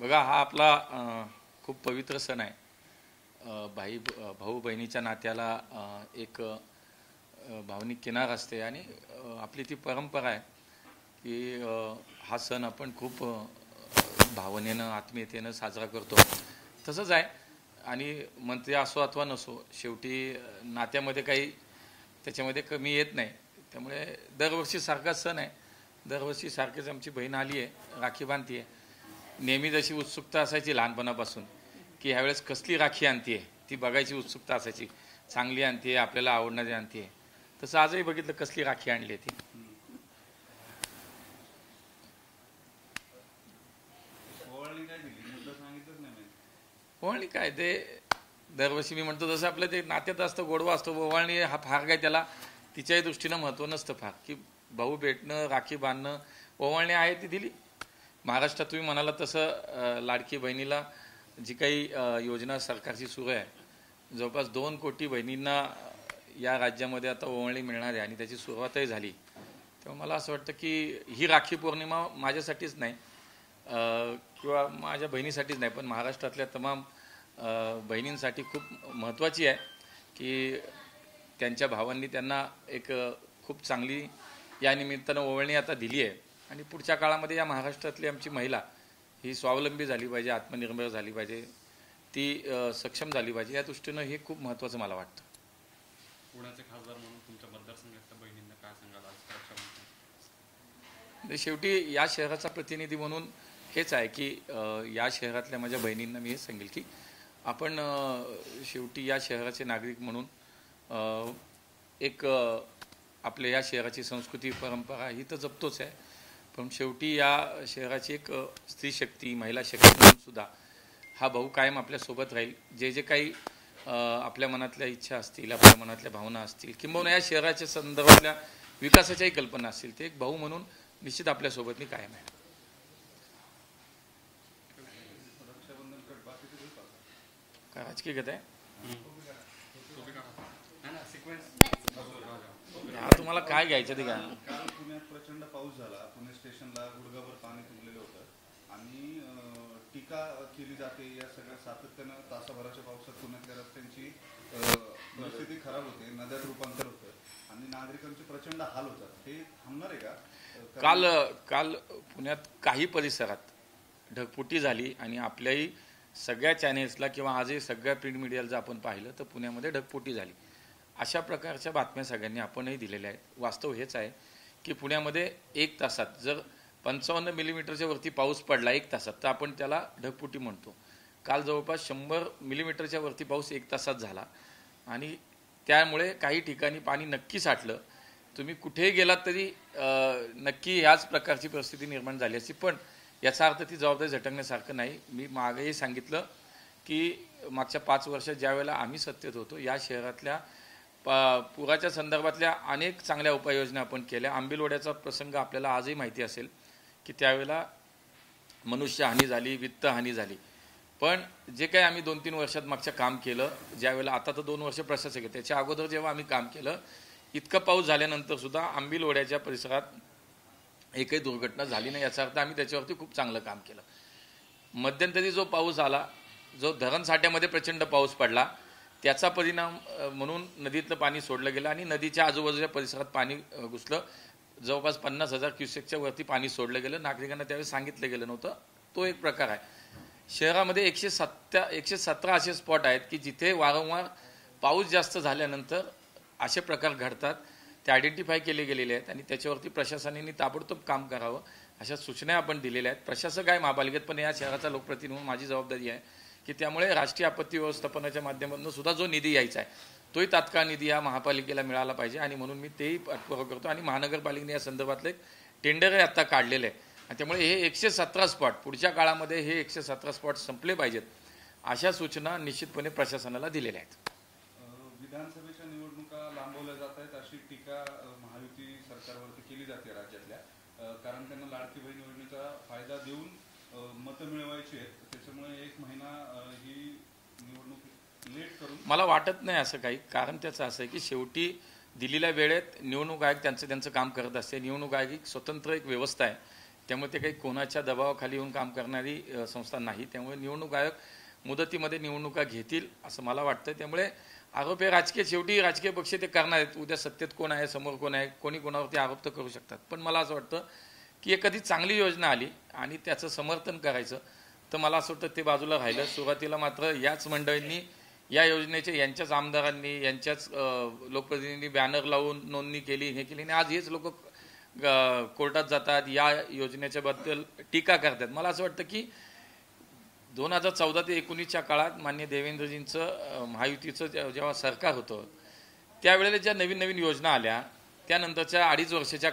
बघा हा आपला खूप पवित्र सण आहे. भाऊ बहिणीच्या नात्याला एक भावनिक किनार असते आणि आपली ती परंपरा आहे की हा सण आपण खूप भावनेनं आत्मीयतेनं साजरा करतो. तसंच आहे आणि मंत्री असो अथवा नसो, शेवटी नात्यामध्ये काही त्याच्यामध्ये कमी येत नाही. त्यामुळे दरवर्षी सारखाच सण आहे. दरवर्षी सारखीच आमची बहीण आली आहे, राखी बांधती आहे. नेहमी जशी उत्सुकता असायची लहानपणापासून की ह्यावेळेस कसली राखी आणते ती बघायची उत्सुकता असायची. चांगली आणते, आपल्याला आवडणारी आणते. तसं आजही बघितलं कसली राखी आणली ती. ओवाळणी काय ते दरवर्षी मी म्हणतो तसं आपलं ते नात्यात असतं, गोडवा असतो. ओवाळणी हा फार काय त्याला तिच्याही दृष्टीनं महत्त्व नसतं फार, की भाऊ भेटणं, राखी बांधणं. ओवाळणी आहे ती दिली. महाराष्ट्रात तुम्ही म्हणाला तसं लाडकी बहिणीला जी काही योजना सरकारची सुरू आहे, जवळपास 2 कोटी बहिणींना या राज्यामध्ये आता ओवाळणी मिळणार आहे आणि त्याची सुरुवातही झाली. तेव्हा मला असं वाटतं की ही राखी पौर्णिमा माझ्यासाठीच नाही किंवा माझ्या बहिणीसाठीच नाही, पण महाराष्ट्रातल्या तमाम बहिणींसाठी खूप महत्त्वाची आहे की त्यांच्या भावांनी त्यांना एक खूप चांगली या निमित्तानं ओवाळणी आता दिली आहे. आणि पुढच्या काळामध्ये या महाराष्ट्रातली आमची महिला ही स्वावलंबी झाली पाहिजे, आत्मनिर्भर झाली पाहिजे, ती सक्षम झाली पाहिजे. या दृष्टीनं हे खूप महत्त्वाचं मला वाटतं. पुण्याचे खासदार म्हणून तुमच्या मतदारसंघातल्या बहिणींना काय सांगाल आज रक्षाबंधन? शेवटी या शहराचा प्रतिनिधी म्हणून हेच आहे की या शहरातल्या माझ्या बहिणींना मी हे सांगेल की आपण शेवटी या शहराचे नागरिक म्हणून एक आपल्या या शहराची संस्कृती परंपरा ही तर जपतोच आहे, पण शेवटी या शहराची एक स्त्री शक्ती, महिला शक्ती म्हणून सुद्धा हा भाऊ कायम आपल्यासोबत राहील. जे जे काही आपल्या मनातल्या इच्छा असतील, आपल्या मनातल्या भावना असतील, किंबहुना या शहराच्या संदर्भातल्या विकासाच्याही कल्पना असतील, ते एक भाऊ म्हणून निश्चित आपल्यासोबत मी कायम आहे. काय राजकीय गत आहे हा, तुम्हाला काय घ्यायचं ते काय? काल पुण्यात प्रचंड पाऊस झाला. पुणे स्टेशनला गुडघाभर पाणी तुंबलेलं होतं आणि टीका केली जाते या सगळ्या सातत्यानं. तासाभराच्या पावसात पुण्यातल्या रस्त्यांची परिस्थिती खराब होते, नद्यात रूपांतर होतं आणि नागरिकांचे प्रचंड हाल होतात. हे थांबणार आहे का? काल पुण्यात काही परिसरात ढगफुटी झाली आणि आपल्याही सगळ्या चॅनेल्सला किंवा आजही सगळ्या प्रिंट मीडियाला जर आपण पाहिलं तर पुण्यामध्ये ढगफुटी झाली. अशा प्रकारच्या बातम्या सगळ्यांनी आपणही दिलेल्या आहेत. वास्तव हेच आहे की पुण्यामध्ये 1 तासात जर 55 मिलीमीटरच्या वरती पाऊस पडला 1 तासात तर आपण त्याला ढगफुटी म्हणतो. काल जवळपास 100 मिलीमीटरच्या वरती पाऊस 1 तासात झाला आणि त्यामुळे काही ठिकाणी पाणी नक्की साठलं. तुम्ही कुठेही गेलात तरी नक्की ह्याच प्रकारची परिस्थिती निर्माण झाली असती, पण याचा अर्थ ती जबाबदारी झटकण्यासारखं नाही. मी मागेही सांगितलं की मागच्या 5 वर्षात ज्या वेळेला आम्ही सत्तेत होतो या शहरातल्या पुराच्या संदर्भातल्या अनेक चांगल्या उपाययोजना आपण केल्या. आंबिलवड्याचा प्रसंग आपल्याला आजही माहिती असेल की त्यावेळेला मनुष्यहानी झाली, वित्तहानी झाली, पण जे काही आम्ही 2-3 वर्षात मागच्या काम केलं, ज्यावेळेला आता तर 2 वर्ष प्रशासक आहे, त्याच्या अगोदर जेव्हा आम्ही काम केलं, इतका पाऊस झाल्यानंतर सुद्धा आंबिलवड्याच्या परिसरात एकही दुर्घटना झाली नाही. याचा अर्थ आम्ही त्याच्यावरती खूप चांगलं काम केलं. मध्यंतरी जो पाऊस आला, जो धरण साठ्यामध्ये प्रचंड पाऊस पडला, त्याचा परिणाम म्हणून नदीतलं पाणी सोडलं गेलं आणि नदीच्या आजूबाजूच्या परिसरात पाणी घुसलं. जवळपास 50,000 क्युसेकच्या वरती पाणी सोडलं गेलं. नागरिकांना त्यावेळी सांगितलं गेलं नव्हतं. तो एक प्रकार आहे. शहरामध्ये 117 असे स्पॉट आहेत की जिथे वारंवार पाऊस जास्त झाल्यानंतर असे प्रकार घडतात. ते आयडेंटिफाय केले गेलेले आहेत आणि त्याच्यावरती प्रशासनाने ताबडतोब काम करावं अशा सूचना आपण दिलेल्या आहेत. प्रशासक आहे महापालिकेत, पण या शहराचा लोकप्रतिनिधी म्हणून माझी जबाबदारी आहे की त्यामुळे राष्ट्रीय आपत्ती व्यवस्थापनाच्या माध्यमातून सुद्धा जो निधी यायचा आहे तोही तात्काळ निधी या महापालिकेला मिळाला पाहिजे आणि म्हणून मी तेही पाठपुरावा करतो. आणि महानगरपालिकेने या संदर्भातलं एक टेंडरही आत्ता काढलेलं आहे आणि त्यामुळे हे 117 स्पॉट पुढच्या काळामध्ये हे 117 स्पॉट संपले पाहिजेत अशा सूचना निश्चितपणे प्रशासनाला दिलेल्या आहेत. विधानसभेच्या निवडणुका लांबवल्या जात आहेत अशी टीका महायुती सरकारवरती केली जाते राज्यातल्या, कारण त्यांना लाडकी बहीण योजनेचा फायदा देऊन मतं मिळवायची आहेत. त्याच्यामुळे 1 महिना ही निवडणूक लेट करून. मला वाटत नाही असं काही. कारण त्याचं असं आहे की शेवटी दिलेल्या वेळेत निवडणूक आयोग त्यांचं काम करत असते. निवडणूक आयोग एक स्वतंत्र एक व्यवस्था आहे. त्यामुळे ते काही कोणाच्या दबावाखाली येऊन काम करणारी संस्था नाही. त्यामुळे निवडणूक आयोग मुदतीमध्ये निवडणुका घेतील असं मला वाटतं. त्यामुळे आरोप हे राजकीय, शेवटी राजकीय पक्ष ते करणार आहेत. उद्या सत्तेत कोण आहे, समोर कोण आहे, कोणी कोणावरती आरोप तर करू शकतात. पण मला असं वाटतं की एखादी चांगली योजना आली आणि त्याचं समर्थन करायचं, तर मला असं वाटतं ते बाजूला राहिलं. सुरुवातीला मात्र याच मंडळींनी, या योजनेचे यांच्याच आमदारांनी, यांच्याच लोकप्रतिनिधींनी बॅनर लावून नोंदणी केली, हे केली, आणि आज हेच लोक कोर्टात जातात, या योजनेच्या बद्दल टीका करतात. मला असं वाटतं की 2014 ते 19च्या काळात माननीय देवेंद्रजींचं महायुतीचं जेव्हा सरकार होतं, त्यावेळेला ज्या नवीन नवीन योजना आल्या, त्यानंतरच्या 2.5 वर्षाच्या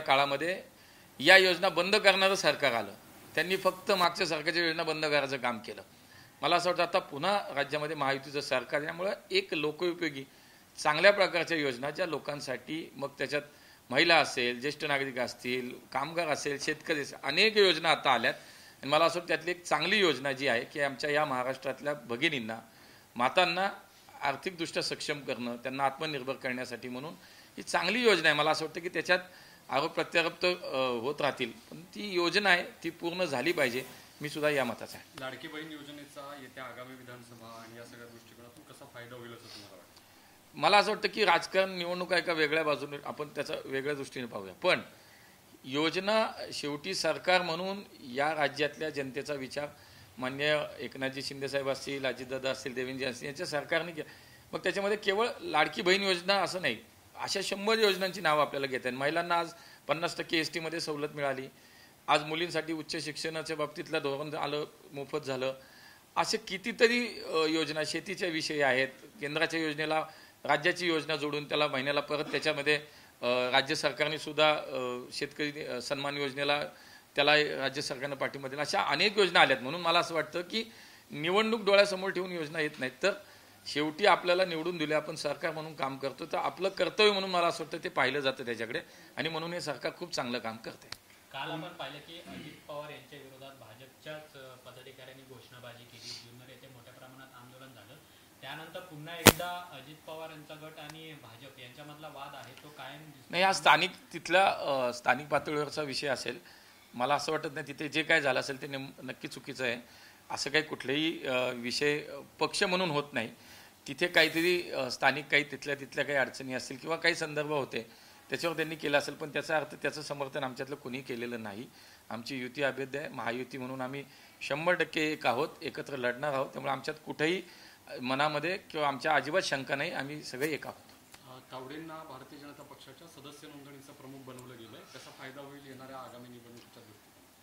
काळामध्ये या योजना बंद करणारं सरकार आलं. त्यांनी फक्त मागच्या सरकारच्या योजना बंद करायचं काम केलं. मला असं वाटतं आता पुन्हा राज्यामध्ये महायुतीचं सरकार, यामुळं एक लोकोपयोगी चांगल्या प्रकारच्या योजना, ज्या लोकांसाठी, मग त्याच्यात महिला असेल, ज्येष्ठ नागरिक असतील, कामगार असेल, शेतकरी असेल, अनेक योजना आता आल्यात. आणि मला असं वाटतं त्यातली एक चांगली योजना जी आहे की आमच्या या महाराष्ट्रातल्या भगिनींना, मातांना आर्थिकदृष्ट्या सक्षम करणं, त्यांना आत्मनिर्भर करण्यासाठी म्हणून ही चांगली योजना आहे. मला असं वाटतं की त्याच्यात आरोप प्रत्यारोप तर होत राहतील, पण ती योजना आहे ती पूर्ण झाली पाहिजे. मी सुद्धा या मताचा आहे. लाडकी बहीण योजनेचा येत्या आगामी विधानसभा आणि या सगळ्या दृष्टिकोनातून कसा फायदा होईल असं तुम्हाला वाटतं? मला असं वाटतं की राजकारण, निवडणुका एका वेगळ्या बाजूने आपण त्याचा वेगळ्या दृष्टीने पाहूया, पण योजना शेवटी सरकार म्हणून या राज्यातल्या जनतेचा विचार माननीय एकनाथजी शिंदेसाहेब असतील, अजितदादा असतील, देवेंद्रजी असतील, यांच्या सरकारने केलं. मग त्याच्यामध्ये केवळ लाडकी बहीण योजना असं नाही, अशा 100 योजनांची नावं आपल्याला घेता येईल. महिलांना आज 50% ST मध्ये सवलत मिळाली. आज मुलींसाठी उच्च शिक्षणाच्या बाबतीतलं धोरण आलं, मोफत झालं. असे कितीतरी योजना शेतीच्या विषयी आहेत. केंद्राच्या योजनेला राज्याची योजना जोडून त्याला महिन्याला परत त्याच्यामध्ये राज्य सरकारने सुद्धा शेतकरी सन्मान योजनेला त्याला राज्य सरकारनं पाठिंबा दिला. अशा अनेक योजना आल्यात. म्हणून मला असं वाटतं की निवडणूक डोळ्यासमोर ठेवून योजना येत नाहीत, तर शेवटी आपल्याला निवडून दिले, आपण सरकार म्हणून काम करतो, तर आपलं कर्तव्य म्हणून मला असं वाटतं ते पाहिलं जातं त्याच्याकडे, आणि म्हणून हे सरकार खूप चांगलं काम करते. काल आपण पाहिलं की अजित पवार यांच्या विरोधात भाजपच्याच पदाधिकाऱ्यांनी घोषणाबाजी केली. जुन्नर येथे मोठ्या प्रमाणात आंदोलन झालं. त्यानंतर पुन्हा एकदा अजित पवार यांचा गट आणि भाजप यांच्यामधला वाद आहे तो कायम दिसतो. नाही, हा तिथल्या स्थानिक पातळीवरचा विषय असेल. मला असं वाटत नाही तिथे जे काय झालं असेल ते नक्की चुकीचं आहे. असं काही कुठलेही विषय पक्ष म्हणून होत नाही. तिथे काहीतरी स्थानिक काही तिथल्या काही अडचणी असतील किंवा काही संदर्भ होते, त्याच्यावर त्यांनी केलं असेल, पण त्याचा अर्थ त्याचं समर्थन आमच्यातलं कोणी केलेलं नाही. आमची युती अभेद्य आहे. महायुती म्हणून आम्ही 100% एक आहोत, एकत्र लढणार आहोत. त्यामुळे आमच्यात कुठेही मनामध्ये किंवा आमच्या अजिबात शंका नाही. आम्ही सगळे एक आहोत. तावडेंना भारतीय जनता पक्षाच्या सदस्य नोंदणीचा प्रमुख बनवलं गेलंय, कसा फायदा होईल येणाऱ्या आगामी निवडणुकीच्या दृष्टीने?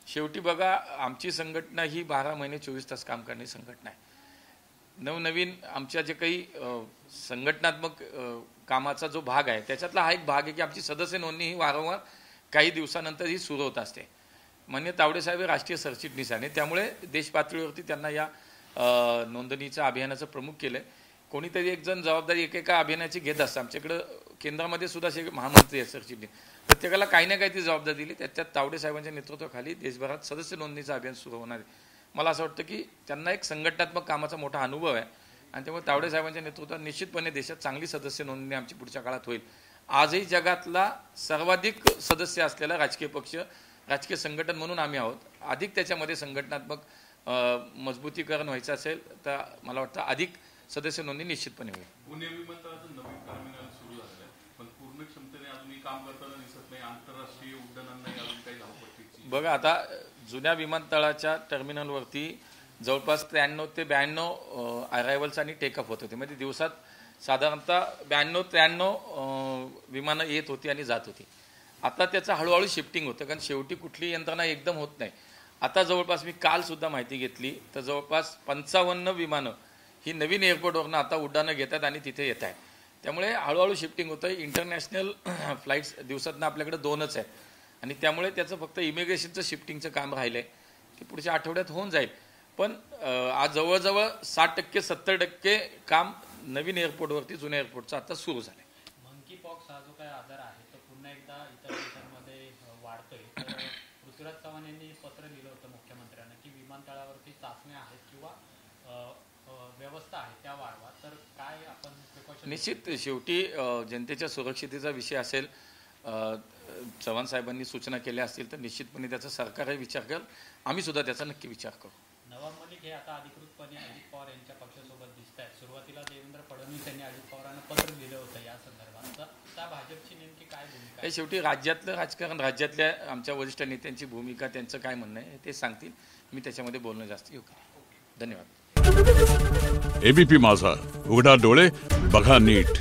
शेवटी बघा, आमची संघटना ही 12 महिने 24 तास काम करणारी संघटना आहे. नवनवीन आमच्या जे काही संघटनात्मक कामाचा जो भाग आहे, त्याच्यातला हा एक भाग आहे की आमची सदस्य नोंदणी ही वारंवार काही दिवसानंतर ही सुरू होत असते. माननीय तावडे साहेब हे राष्ट्रीय सरचिटणीस आहे, त्यामुळे देश पातळीवरती त्यांना या नोंदणीच्या अभियानाचं प्रमुख केलं आहे. कोणीतरी एक जण जबाबदारी एकेका अभियानाची घेत असतं. आमच्याकडं केंद्रामध्ये सुद्धा महामंत्री आहे सरचिटणीस, प्रत्येकाला काही ना काही ती जबाबदारी दिली. त्याच्यात तावडे साहेबांच्या नेतृत्वाखाली देशभरात सदस्य नोंदणीचं अभियान सुरू होणार आहे. मला असं वाटतं की त्यांना एक संघटनात्मक कामाचा मोठा अनुभव आहे, आणि त्यामुळे तावडे साहेबांच्या नेतृत्वात निश्चितपणे देशात चांगली सदस्य नोंदणी आमची पुढच्या काळात होईल. आजही जगातला सर्वाधिक सदस्य असलेला राजकीय पक्ष, राजकीय संघटन म्हणून आम्ही आहोत. अधिक त्याच्यामध्ये संघटनात्मक मजबूतीकरण व्हायचं असेल तर मला वाटतं अधिक सदस्य नोंदणी निश्चितपणे होईल. पुणे विमानतळाचं नवीन टर्मिनल सुरू झालं आहे, पण पूर्ण क्षमतेने अजूनही काम करताना दिसत नाही. आंतरराष्ट्रीय उड्डाणांनाही अजून काही धावपट्टीची. बघा, आता जुन्या विमानतळाच्या टर्मिनलवरती जवळपास 93 ते 92 अरायव्हल्स आणि टेकअप होत होते. म्हणजे दिवसात साधारणतः 92-93 विमानं येत होती आणि जात होती. आता त्याचं हळूहळू शिफ्टिंग होतं, कारण शेवटी कुठली यंत्रणा एकदम होत नाही. आता जवळपास मी काल सुद्धा माहिती घेतली तर जवळपास 55 विमानं ही नवीन एअरपोर्टवरनं आता उड्डाणं घेतात आणि तिथे येत आहेत. त्यामुळे हळूहळू शिफ्टिंग होतं. इंटरनॅशनल फ्लाईट्स दिवसातनं आपल्याकडे 2च आहेत, आणि त्यामुळे त्याचं फक्त इमिग्रेशनचं शिफ्टिंगचं काम राहिलं आहे की पुढच्या आठवड्यात होऊन जाईल. पण आज जवळजवळ 60%-70% काम नवीन एअरपोर्टवरती जुन्या एअरपोर्टचं आता सुरू झालं आहे. मंकी पॉक्स हा जो काही आजार आहे तो पुन्हा एकदा इतर देशांमध्ये वाढतोय. तर पृथ्वीराज चव्हाण यांनी पत्र लिहिलं होतं मुख्यमंत्र्यांना की विमानतळावरती चाचण्या आहेत किंवा व्यवस्था आहे त्या वाढवा. तर काय आपण प्रिकॉशन? निश्चित शेवटी जनतेच्या सुरक्षितेचा विषय असेल चव्हाण साहेबांनी सूचना केल्या असतील तर निश्चितपणे त्याचा सरकारही विचार करेल, आम्ही सुद्धा त्याचा नक्की विचार करू. नवाब मलिक हे आता अधिकृतपणे अजित पवार यांच्या पक्षासोबत दिसत आहेत. सुरुवातीला देवेंद्र फडणवीस यांनी अजित पवारांना पत्र दिलं होतं या संदर्भात. त्या भाजपची नेमकी काय भूमिका आहे? शेवटी राज्यातलं राजकारण, राज्यातल्या आमच्या वरिष्ठ नेत्यांची भूमिका, त्यांचं काय म्हणणं आहे ते सांगतील. मी त्याच्यामध्ये बोलणं जास्त योग्य नाही. धन्यवाद. एबीपी माझा, उघडा डोळे बघा नीट.